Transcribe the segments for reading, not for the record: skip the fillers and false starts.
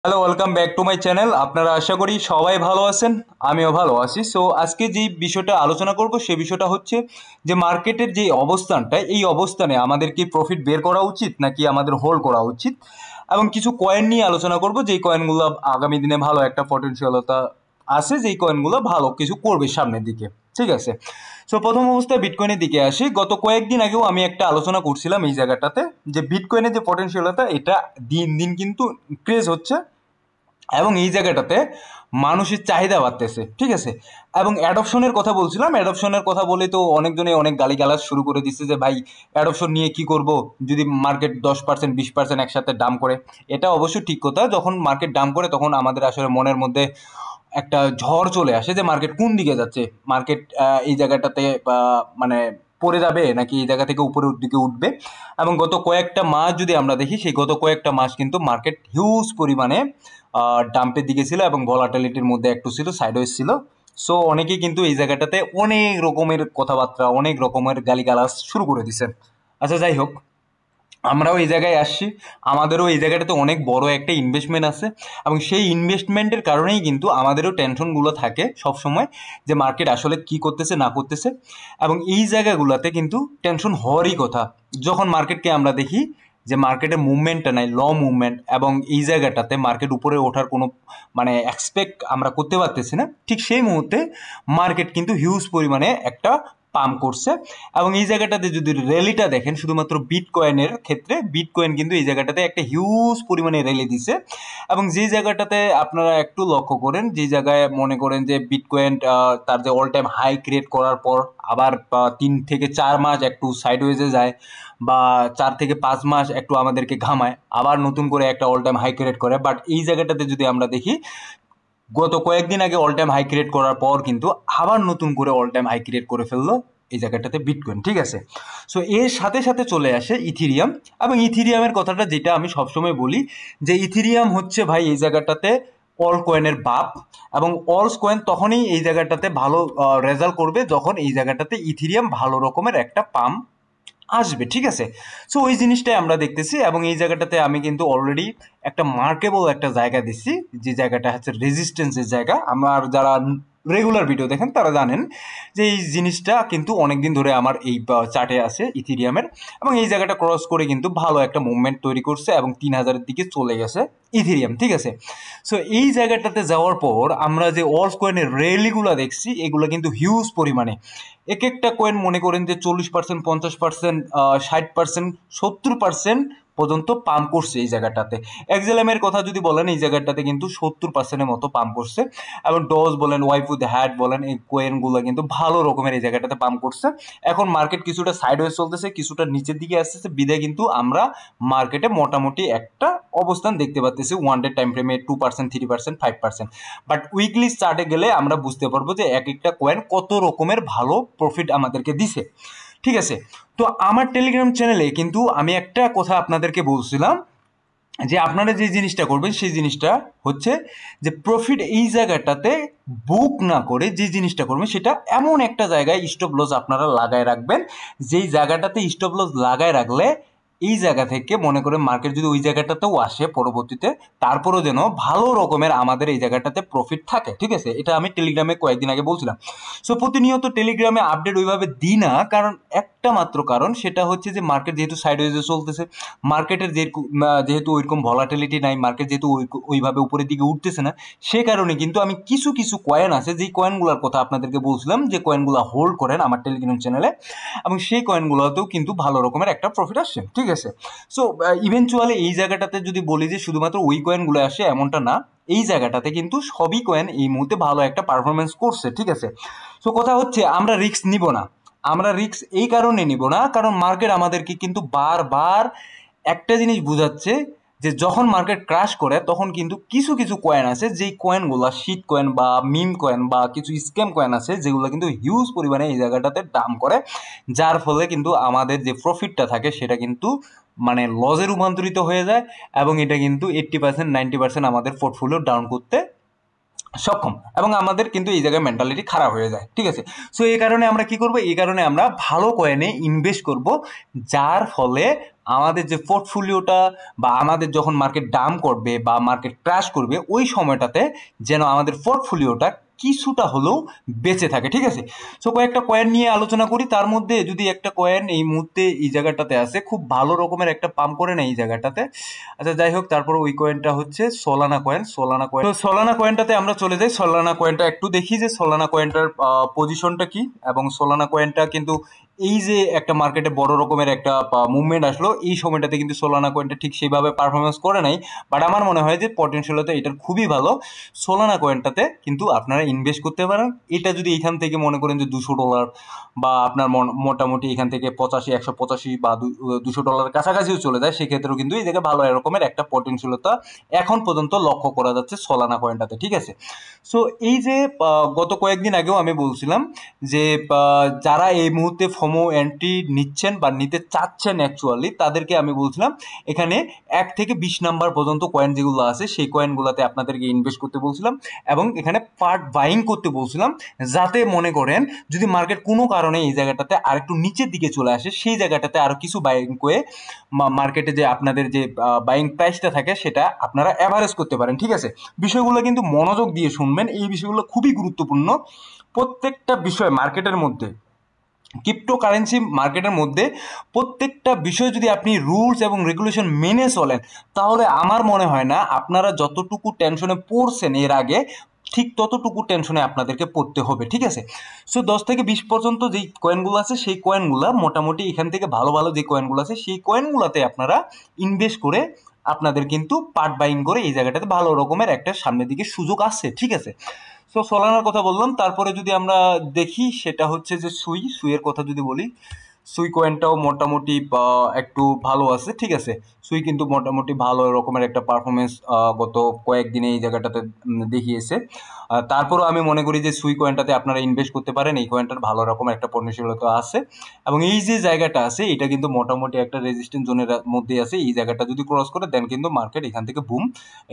Hello, welcome back to my channel. আপনারা আশা করি সবাই ভালো আছেন, আমিও ভালো আছি। সো আজকে যে বিষয়টা আলোচনা করব সে বিষয়টা হচ্ছে যে মার্কেটের যে অবস্থানটা, এই অবস্থানে আমাদের কি প্রফিট বের করা উচিত নাকি আমাদের হোল্ড করা উচিত, এবং কিছু কয়েন নিয়ে আলোচনা করব যেই কয়েনগুলো আগামী দিনে ভালো একটা পটেনশিয়ালতা আছে, যেই কয়েনগুলো ভালো কিছু করবে সামনের দিকে। ঠিক আছে। সো প্রথম অবস্থায় বিটকয়েনের দিকে আসি। গত কয়েকদিন আগেও আমি একটা আলোচনা করছিলাম এই জায়গাটাতে যে বিটকয়েনের যে পটেনশিয়ালতা এটা দিন দিন কিন্তু ক্রেজ হচ্ছে, এবং এই জায়গাটাতে মানুষের চাহিদা বাড়তেছে। ঠিক আছে। এবং অ্যাডপশনের কথা বলছিলাম, অ্যাডপশনের কথা বলে তো অনেকজনে অনেক গালিগালাজ শুরু করে দিচ্ছে যে ভাই অ্যাডপশন নিয়ে কি করব যদি মার্কেট 10% 20% একসাথে ডাম করে। এটা অবশ্যই ঠিক কথা, যখন মার্কেট ডাম করে তখন আমাদের আসলে মনের মধ্যে একটা ঝড় চলে আসে যে মার্কেট কোন দিকে যাচ্ছে, মার্কেট এই জায়গাটাতে মানে পড়ে যাবে নাকি এই জায়গা থেকে উপরের দিকে উঠবে। এবং গত কয়েকটা মাস যদি আমরা দেখি, সেই গত কয়েকটা মাস কিন্তু মার্কেট হিউজ পরিমাণে ডাম্পের দিকে ছিল এবং ভলাটিলিটির মধ্যে একটু ছিল, সাইডওয়েজ ছিল। সো অনেকেই কিন্তু এই জায়গাটাতে অনেক রকমের কথাবার্তা, অনেক রকমের গালিগালাজ শুরু করে দিছে। আচ্ছা, যাই হোক, আমরাও এই জায়গায় আসছি, আমাদেরও এই জায়গাটাতে অনেক বড় একটা ইনভেস্টমেন্ট আছে, এবং সেই ইনভেস্টমেন্টের কারণেই কিন্তু আমাদেরও টেনশনগুলো থাকে সব সময় যে মার্কেট আসলে কি করতেছে না করতেছে। এবং এই জায়গাগুলোতে কিন্তু টেনশন হওয়ারই কথা যখন মার্কেটকে আমরা দেখি যে মার্কেটের মুভমেন্টটা নাই, ল মুভমেন্ট, এবং এই জায়গাটাতে মার্কেট উপরে ওঠার কোনো মানে এক্সপেক্ট আমরা করতে পারতেছি না। ঠিক সেই মুহূর্তে মার্কেট কিন্তু হিউজ পরিমাণে একটা পাম্প করছে। এবং এই জায়গাটাতে যদি র্যালিটা দেখেন, শুধুমাত্র বিটকয়েনের ক্ষেত্রে বিটকয়েন কিন্তু এই জায়গাটাতে একটা হিউজ পরিমাণে র্যালি দিছে। এবং যেই জায়গাটাতে আপনারা একটু লক্ষ্য করেন, যে জায়গায় মনে করেন যে বিটকয়েন তার যে অল টাইম হাই ক্রিয়েট করার পর আবার 3 থেকে 4 মাস একটু সাইডওয়েজে যায়, বা 4 থেকে 5 মাস একটু আমাদেরকে ঘামায়, আবার নতুন করে একটা অল টাইম হাই ক্রিয়েট করে। বাট এই জায়গাটাতে যদি আমরা দেখি, গত কয়েকদিন আগে অল টাইম হাই ক্রিয়েট করার পর কিন্তু আবার নতুন করে অল টাইম হাই ক্রিয়েট করে ফেললো এই জায়গাটাতে বিটকয়েন। ঠিক আছে। সো এর সাথে সাথে চলে আসে ইথিরিয়াম। এবং ইথিরিয়ামের কথাটা যেটা আমি সবসময় বলি যে ইথিরিয়াম হচ্ছে ভাই এই জায়গাটাতে অল কয়েনের বাপ। এবং অলস কয়েন তখনই এই জায়গাটাতে ভালো রেজাল্ট করবে যখন এই জায়গাটাতে ইথিরিয়াম ভালো রকমের একটা পাম্প আসবে। ঠিক আছে। সো ওই জিনিসটাই আমরা দেখতেছি, এবং এই জায়গাটাতে আমি কিন্তু অলরেডি একটা মার্কেবল একটা জায়গা দিচ্ছি, যে জায়গাটা হচ্ছে রেজিস্ট্যান্সের জায়গা। আমার যারা রেগুলার ভিডিও দেখেন তারা জানেন যে এই জিনিসটা কিন্তু অনেকদিন ধরে আমার এই চার্টে আছে ইথিরিয়ামের, এবং এই জায়গাটা ক্রস করে কিন্তু ভালো একটা মুভমেন্ট তৈরি করছে এবং 3000-এর দিকে চলে গেছে ইথিরিয়াম। ঠিক আছে। সো এই জায়গাটাতে যাওয়ার পর আমরা যে অলস কয়েনের র্যালিগুলো দেখছি, এগুলো কিন্তু হিউজ পরিমাণে এক একটা কয়েন মনে করেন যে 40%, 50%, 60%, 70% পর্যন্ত পাম্প করছে এই জায়গাটাতে। এক্সেলেমের কথা যদি বলেন, এই জায়গাটাতে কিন্তু 70%-এর মতো পাম্প করছে। এবং ডজ বলেন, ওয়াইফ উইথ হ্যাট বলেন, এই কয়েনগুলো কিন্তু ভালো রকমের এই জায়গাটাতে পাম্প করছে। এখন মার্কেট কিছুটা সাইডওয়েজ চলতেছে, কিছুটা নিচের দিকে আসতেছে, বিদায় কিন্তু আমরা মার্কেটে মোটামুটি একটা অবস্থান দেখতে পাচ্ছি। 1 ডে টাইম ফ্রেমে 2%, 3%, 5%। বাট উইকলি চার্টে গেলে আমরা বুঝতে পারবো যে এক একটা কয়েন কত রকমের ভালো প্রফিট আমাদেরকে দিছে। ঠিক আছে। তো আমার টেলিগ্রাম চ্যানেলে কিন্তু আমি একটা কথা আপনাদেরকে বলছিলাম যে আপনারা যে জিনিসটা করবেন সেই জিনিসটা হচ্ছে যে প্রফিট এই জায়গাটাতে বুক না করে যে জিনিসটা করবেন সেটা এমন একটা জায়গায় স্টপ লস আপনারা লাগায় রাখবেন, যেই জায়গাটাতে স্টপ লস লাগায় রাখলে এই জায়গা থেকে মনে করে মার্কেট যদি ওই জায়গাটাতেও আসে পরবর্তীতে, তারপরও যেন ভালো রকমের আমাদের এই জায়গাটাতে প্রফিট থাকে। ঠিক আছে। এটা আমি টেলিগ্রামে কয়েকদিন আগে বলছিলাম। সো প্রতিনিয়ত টেলিগ্রামে আপডেট ওইভাবে দিই না, কারণ একটা মাত্র কারণ, সেটা হচ্ছে যে মার্কেট যেহেতু সাইডওয়েজে চলতেছে, মার্কেটের যেহেতু ওইরকম ভলাটিলিটি নাই, মার্কেট যেহেতু ওইভাবে উপরের দিকে উঠতেছে না, সে কারণে কিন্তু আমি কিছু কিছু কয়েন আছে যেই কয়েনগুলোর কথা আপনাদেরকে বলছিলাম যে কয়েনগুলো হোল্ড করেন আমার টেলিগ্রাম চ্যানেলে, এবং সেই কয়েনগুলোতেও কিন্তু ভালো রকমের একটা প্রফিট আসছে। ঠিক আছে। সো ইভেনচুয়ালি এই জায়গাটাতে যদি বলি যে শুধুমাত্র ওই কয়েনগুলো আসে, এমনটা না। এই জায়গাটাতে কিন্তু সবই কয়েন এই মুহূর্তে ভালো একটা পারফরমেন্স করছে। ঠিক আছে। সো কথা হচ্ছে আমরা রিস্ক নিব না। আমরা রিস্ক এই কারণে নিব না কারণ মার্কেট আমাদেরকে কিন্তু বারবার একটা জিনিস বুঝাচ্ছে যে যখন মার্কেট ক্রাশ করে তখন কিন্তু কিছু কিছু কয়েন আছে, যেই কয়েনগুলো শিট কয়েন বা মিম কয়েন বা কিছু স্ক্যাম কয়েন আছে, যেগুলো কিন্তু হিউজ পরিমাণে এই জায়গাটাতে দাম করে, যার ফলে কিন্তু আমাদের যে প্রফিটটা থাকে সেটা কিন্তু মানে লসে রূপান্তরিত হয়ে যায়, এবং এটা কিন্তু 80%, 90% আমাদের পোর্টফোলিও ডাউন করতে সক্ষম, এবং আমাদের কিন্তু এই জায়গায় মেন্টালিটি খারাপ হয়ে যায়। ঠিক আছে। সো এই কারণে আমরা কি করব, এই কারণে আমরা ভালো কয়েনে ইনভেস্ট করব, যার ফলে আমাদের যে পোর্টফোলিওটা বা আমাদের যখন মার্কেট ডাউন করবে বা মার্কেট ক্র্যাশ করবে ওই সময়টাতে যেন আমাদের পোর্টফোলিওটা কিছুটা হলেও বেঁচে থাকে, ঠিক আছে। সো কয়েকটা কয়েন নিয়ে আলোচনা করি। তার মধ্যে যদি একটা কয়েন এই মুহূর্তে এই জায়গাটাতে আছে, খুব ভালো রকমের একটা পাম্প করে না এই জায়গাটাতে। আচ্ছা যাই হোক, তারপর ওই কয়েনটা হচ্ছে সোলানা কয়েন। তো সোলানা কয়েনটাতে আমরা চলে যাই। সোলানা কয়েনটা একটু দেখি যে সোলানা কয়েনটার পজিশনটা কি। এবং সোলানা কয়েনটা কিন্তু এই যে একটা মার্কেটে বড় রকমের একটা মুভমেন্ট আসলো, এই সময়টাতে কিন্তু সোলানা কয়েনটা ঠিক সেইভাবে পারফরমেন্স করে নাই। বাট আমার মনে হয় যে পটেনশিয়ালটা এটার খুবই ভালো। সোলানা কয়েনটাতে কিন্তু আপনারা ইনভেস্ট করতে পারেন। এটা যদি এখান থেকে মনে করেন যে $200 বা আপনার মোটামুটি এখান থেকে 85, 185 বা $200 কাছাকাছিও চলে যায়, সেক্ষেত্রেও কিন্তু এই জায়গায় ভালো এরকমের একটা পটেনশিয়ালতা এখন পর্যন্ত লক্ষ্য করা যাচ্ছে সোলানা কয়েনটাতে, ঠিক আছে। সো এই যে গত কয়েকদিন আগেও আমি বলছিলাম যে যারা এই মুহূর্তে ফোমো এন্ট্রি নিচ্ছেন বা নিতে চাচ্ছেন অ্যাকচুয়ালি, তাদেরকে আমি বলছিলাম এখানে 1 থেকে 20 নাম্বার পর্যন্ত কয়েন যেগুলো আছে সেই কয়েনগুলোতে আপনাদেরকে ইনভেস্ট করতে বলছিলাম এবং এখানে পার্ট বাইং করতে বলছিলাম, যাতে মনে করেন যদি মার্কেট কোনো কারণে এই জায়গাটাতে আরেকটু নিচের দিকে চলে আসে, সেই জায়গাটাতে আরো কিছু বাইং করে মার্কেটে যে আপনাদের যে বাইং প্রাইসটা থাকে সেটা আপনারা অ্যাভারেজ করতে পারেন, ঠিক আছে। বিষয়গুলো কিন্তু মনোযোগ দিয়ে শুনবেন, এই বিষয়গুলো খুবই গুরুত্বপূর্ণ। প্রত্যেকটা বিষয় মার্কেটের মধ্যে, ক্রিপ্টোকারেন্সি মার্কেটের মধ্যে প্রত্যেকটা বিষয় যদি আপনি রুলস এবং রেগুলেশন মেনে চলেন, তাহলে আমার মনে হয় না আপনারা যতটুকু টেনশনে পড়ছেন এর আগে, ঠিক ততটুকু টেনশনে আপনাদেরকে পড়তে হবে, ঠিক আছে। সো 10 থেকে 20 পর্যন্ত যেই কয়েনগুলো আছে সেই কয়েনগুলো মোটামুটি এখান থেকে ভালো ভালো যে কয়েনগুলো আছে সেই কয়েনগুলোতে আপনারা ইনভেস্ট করে আপনাদের কিন্তু পার্ট বাইং করে এই জায়গাটাতে ভালো রকমের একটা সামনের দিকে সুযোগ আছে, ঠিক আছে। সো সোলানার কথা বললাম। তারপরে যদি আমরা দেখি সেটা হচ্ছে যে সুইয়ের কথা যদি বলি, সুই কয়েনটাও মোটামুটি একটু ভালো আছে, ঠিক আছে। সুই কিন্তু মোটামুটি ভালো রকমের একটা পারফরমেন্স গত কয়েকদিনে এই জায়গাটাতে দেখিয়েছে। তারপরও আমি মনে করি যে সুই কয়েনটাতে আপনারা ইনভেস্ট করতে পারেন, এই কয়েনটার ভালো রকমের একটা পণ্যশীলতা আছে এবং এই যে জায়গাটা আছে এটা কিন্তু মোটামুটি একটা রেজিস্ট্যান্স জোনের মধ্যে আছে। এই জায়গাটা যদি ক্রস করে দেন কিন্তু মার্কেট এখান থেকে বুম,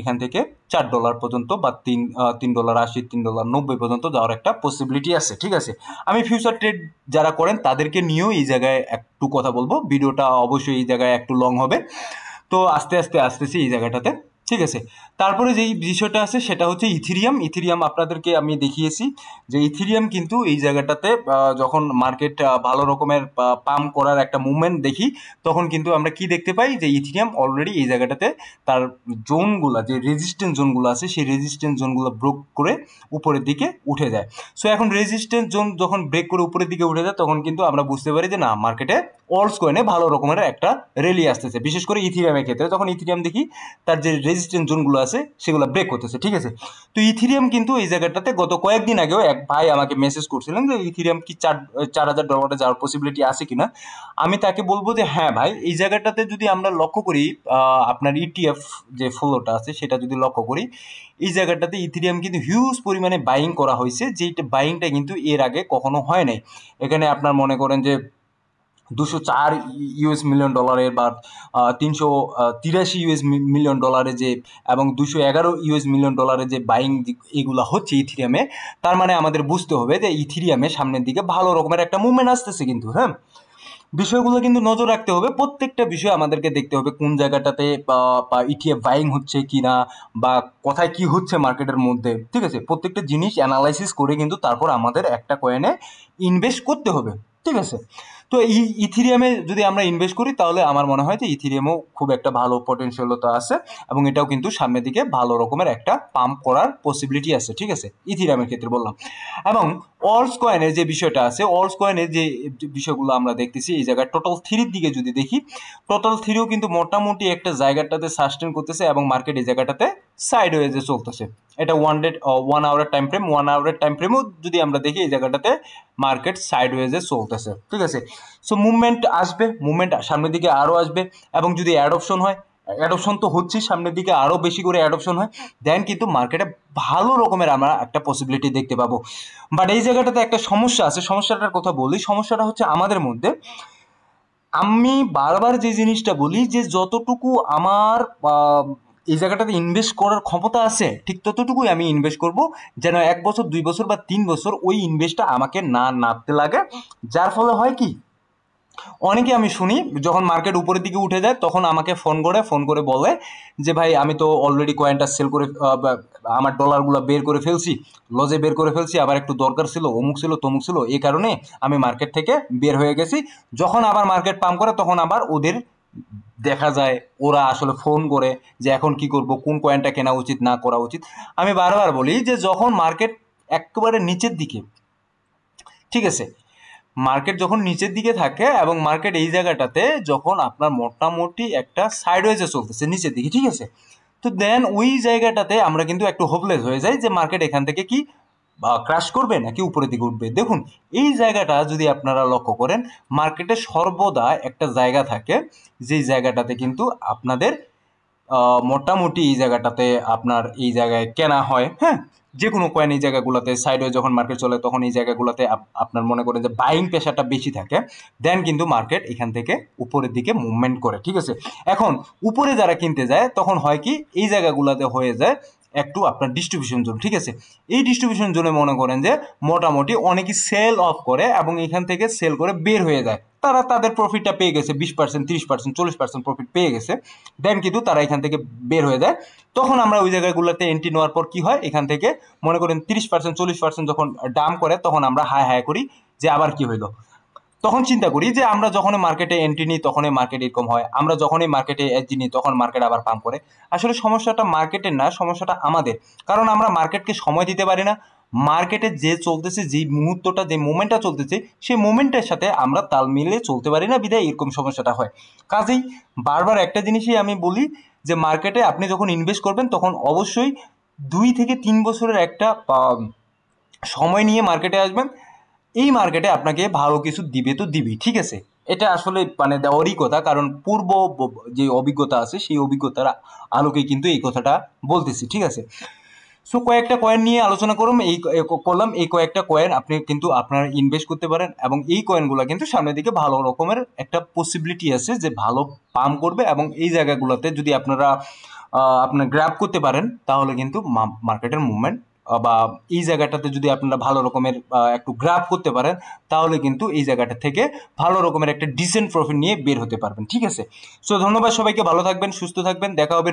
এখান থেকে $4 পর্যন্ত বা $3.80, $3.90 পর্যন্ত যাওয়ার একটা পসিবিলিটি আছে, ঠিক আছে। আমি ফিউচার ট্রেড যারা করেন তাদেরকে নিয়েও এই জায়গায় একটু কথা বলবো। ভিডিওটা অবশ্যই এই জায়গায় একটু লং হবে, তো আস্তে আস্তে আসতেছি এই জায়গাটাতে, ঠিক আছে। তারপরে যেই বিষয়টা আছে সেটা হচ্ছে ইথিরিয়াম আপনাদেরকে আমি দেখিয়েছি যে ইথিরিয়াম কিন্তু এই জায়গাটাতে যখন মার্কেট ভালো রকমের পাম্প করার একটা মুভমেন্ট দেখি, তখন কিন্তু আমরা কি দেখতে পাই যে ইথিরিয়াম অলরেডি এই জায়গাটাতে তার জোনগুলা, যে রেজিস্ট্যান্স জোনগুলো আছে সেই রেজিস্ট্যান্স জোনগুলো ব্রেক করে উপরের দিকে উঠে যায়। সো এখন রেজিস্ট্যান্স জোন যখন ব্রেক করে উপরের দিকে উঠে যায় তখন কিন্তু আমরা বুঝতে পারি যে না, মার্কেটে অলস কয়েনে ভালো রকমের একটা র্যালি আসতেছে, বিশেষ করে ইথিরিয়ামের ক্ষেত্রে। যখন ইথিরিয়াম দেখি তার যে রেজিস্ট্যান্স জোনগুলো আছে সেগুলো ব্রেক করতেছে, ঠিক আছে। তো ইথিরিয়াম কিন্তু এই জায়গাটাতে গত কয়েকদিন আগেও এক ভাই আমাকে মেসেজ করছিলেন যে ইথিরিয়াম কি $4,000 যাওয়ার পসিবিলিটি আছে কিনা। আমি তাকে বলবো যে হ্যাঁ ভাই, এই জায়গাটাতে যদি আমরা লক্ষ্য করি আপনার ইটিএফ যে ফ্লোটা আছে সেটা যদি লক্ষ্য করি, এই জায়গাটাতে ইথিরিয়াম কিন্তু হিউজ পরিমাণে বাইং করা হয়েছে, যেইটা বাইংটা কিন্তু এর আগে কখনো হয় নাই। এখানে আপনার মনে করেন যে $204 মিলিয়ন বা $383 মিলিয়ন যে এবং $211 মিলিয়ন যে বাইং এগুলো হচ্ছে ইথিরিয়ামে, তার মানে আমাদের বুঝতে হবে যে ইথিরিয়ামে সামনের দিকে ভালো রকমের একটা মুভমেন্ট আসতেছে কিন্তু, হ্যাঁ। বিষয়গুলো কিন্তু নজর রাখতে হবে, প্রত্যেকটা বিষয় আমাদেরকে দেখতে হবে কোন জায়গাটাতে ইটিএফ বাইং হচ্ছে কিনা বা কোথায় কি হচ্ছে মার্কেটের মধ্যে, ঠিক আছে। প্রত্যেকটা জিনিস অ্যানালাইসিস করে কিন্তু তারপর আমাদের একটা কয়েনে ইনভেস্ট করতে হবে, ঠিক আছে। তো এই ইথিরিয়ামে যদি আমরা ইনভেস্ট করি তাহলে আমার মনে হয় যে ইথিরিয়ামও খুব একটা ভালো পটেনশিয়ালতা আছে এবং এটাও কিন্তু সামনের দিকে ভালো রকমের একটা পাম্প করার পসিবিলিটি আছে, ঠিক আছে, ইথিরিয়ামের ক্ষেত্রে বললাম। এবং অলস কয়েনের যে বিষয়টা আছে, অলস কয়েনের যে বিষয়গুলো আমরা দেখতেছি এই জায়গায় টোটাল থ্রির দিকে যদি দেখি, টোটাল থ্রিও কিন্তু মোটামুটি একটা জায়গাটাতে সাস্টেন করতেছে এবং মার্কেট এই জায়গাটাতে সাইড ওয়েজে চলতেছে। এটা 1 আওয়ারের টাইম ফ্রেম, 1 আওয়ারের টাইম ফ্রেমও যদি আমরা দেখি এই জায়গাটাতে মার্কেট সাইড ওয়েজে চলতেছে, ঠিক আছে। সো মুভমেন্ট আসবে, মুভমেন্ট সামনের দিকে আরও আসবে এবং যদি অ্যাডপশন হয়, অ্যাডপশন তো হচ্ছেই, সামনের দিকে আরও বেশি করে অ্যাডপশন হয়, দেন কিন্তু মার্কেটে ভালো রকমের আমরা একটা পসিবিলিটি দেখতে পাবো। বাট এই জায়গাটাতে একটা সমস্যা আছে, সমস্যাটার কথা বলি। সমস্যাটা হচ্ছে আমাদের মধ্যে, আমি বারবার যে জিনিসটা বলি যে যতটুকু আমার এই জায়গাটাতে ইনভেস্ট করার ক্ষমতা আছে ঠিক ততটুকুই আমি ইনভেস্ট করব, যেন 1 বছর 2 বছর বা 3 বছর ওই ইনভেস্টটা আমাকে না নামতে লাগে। যার ফলে হয় কি, অনেকে আমি শুনি যখন মার্কেট উপরের দিকে উঠে যায় তখন আমাকে ফোন করে বলে যে ভাই আমি তো অলরেডি কয়েনটা সেল করে আমার ডলারগুলো বের করে ফেলছি, লজে বের করে ফেলছি, আবার একটু দরকার ছিল, অমুক ছিল তমুক ছিল, এই কারণে আমি মার্কেট থেকে বের হয়ে গেছি। যখন আবার মার্কেট পাম্প করে তখন আবার ওদের দেখা যায় ওরা আসলে ফোন করে যে এখন কি করব, কোন কয়েনটা কেনা উচিত না করা উচিত। আমি বারবার বলি যে যখন মার্কেট একেবারে নিচের দিকে, ঠিক আছে, মার্কেট যখন নিচের দিকে থাকে এবং মার্কেট এই জায়গাটাতে যখন আপনার মোটামুটি একটা সাইডওয়েজে চলতেছে নিচের দিকে, ঠিক আছে, তো দেন ওই জায়গাটাতে আমরা কিন্তু একটু হোপলেস হয়ে যাই যে মার্কেট এখান থেকে কি ক্রাশ করবে নাকি উপরের দিকে উঠবে। দেখুন এই জায়গাটা যদি আপনারা লক্ষ্য করেন, মার্কেটে সর্বদা একটা জায়গা থাকে যেই জায়গাটাতে কিন্তু আপনাদের মোটামুটি এই জায়গাটাতে আপনার এই জায়গায় কেনা হয়, হ্যাঁ, যে কোনো কয়েন এই জায়গাগুলোতে সাইডওয়ে যখন মার্কেট চলে তখন এই জায়গাগুলোতে আপনার মনে করেন যে বাইং প্রেশারটা বেশি থাকে, দেন কিন্তু মার্কেট এখান থেকে উপরের দিকে মুভমেন্ট করে, ঠিক আছে। এখন উপরে যারা কিনতে যায় তখন হয় কি এই জায়গাগুলোতে হয়ে যায় একটু আপনার ডিস্ট্রিবিউশন জোন, ঠিক আছে। এই ডিস্ট্রিবিউশন জোনে মনে করেন যে মোটামুটি অনেকেই সেল অফ করে এবং এখান থেকে সেল করে বের হয়ে যায়, তারা তাদের প্রফিটটা পেয়ে গেছে, 20%, 30%, 40% প্রফিট পেয়ে গেছে, দেন কিন্তু তারা এখান থেকে বের হয়ে যায়। তখন আমরা ওই জায়গাগুলোতে এন্ট্রি নেওয়ার পর কি হয়, এখান থেকে মনে করেন 30%, 40% যখন ডাম করে তখন আমরা হাই হাই করি যে আবার কি হইলো। তখন চিন্তা করি যে আমরা যখনই মার্কেটে এন্ট্রি নিই তখনই মার্কেট এরকম হয়, আমরা যখনই মার্কেটে এন্ট্রি নিই তখন মার্কেট আবার পাম্প করে। আসলে সমস্যাটা মার্কেটের না, সমস্যাটা আমাদের, কারণ আমরা মার্কেটকে সময় দিতে পারি না। মার্কেটে যে চলতেছে, যে মুহূর্তটা, যে মোমেন্টটা চলতেছে সেই মোমেন্টের সাথে আমরা তাল মিলিয়ে চলতে পারি না, বিধায় এরকম সমস্যাটা হয়। কাজেই বারবার একটা জিনিসই আমি বলি যে মার্কেটে আপনি যখন ইনভেস্ট করবেন তখন অবশ্যই 2 থেকে 3 বছরের একটা সময় নিয়ে মার্কেটে আসবেন। এই মার্কেটে আপনাকে ভালো কিছু দিবে তো দিবেই, ঠিক আছে। এটা আসলে মানে দেওয়ারই কথা, কারণ পূর্ব যে অভিজ্ঞতা আছে সেই অভিজ্ঞতার আলোকে কিন্তু এই কথাটা বলতেছি, ঠিক আছে। সো কয়েকটা কয়েন নিয়ে আলোচনা করলাম, এই কয়েকটা কয়েন আপনি কিন্তু আপনারা ইনভেস্ট করতে পারেন এবং এই কয়েনগুলো কিন্তু সামনের দিকে ভালো রকমের একটা পসিবিলিটি আছে যে ভালো পাম্প করবে, এবং এই জায়গাগুলোতে যদি আপনারা আপনার গ্র্যাব করতে পারেন তাহলে কিন্তু মার্কেটের মুভমেন্ট বা এই জায়গাটাতে যদি আপনারা ভালো রকমের একটু গ্র্যাব করতে পারেন তাহলে কিন্তু এই জায়গাটা থেকে ভালো রকমের একটা ডিসেন্ট প্রফিট নিয়ে বের হতে পারবেন, ঠিক আছে। সো ধন্যবাদ সবাইকে, ভালো থাকবেন, সুস্থ থাকবেন, দেখা হবে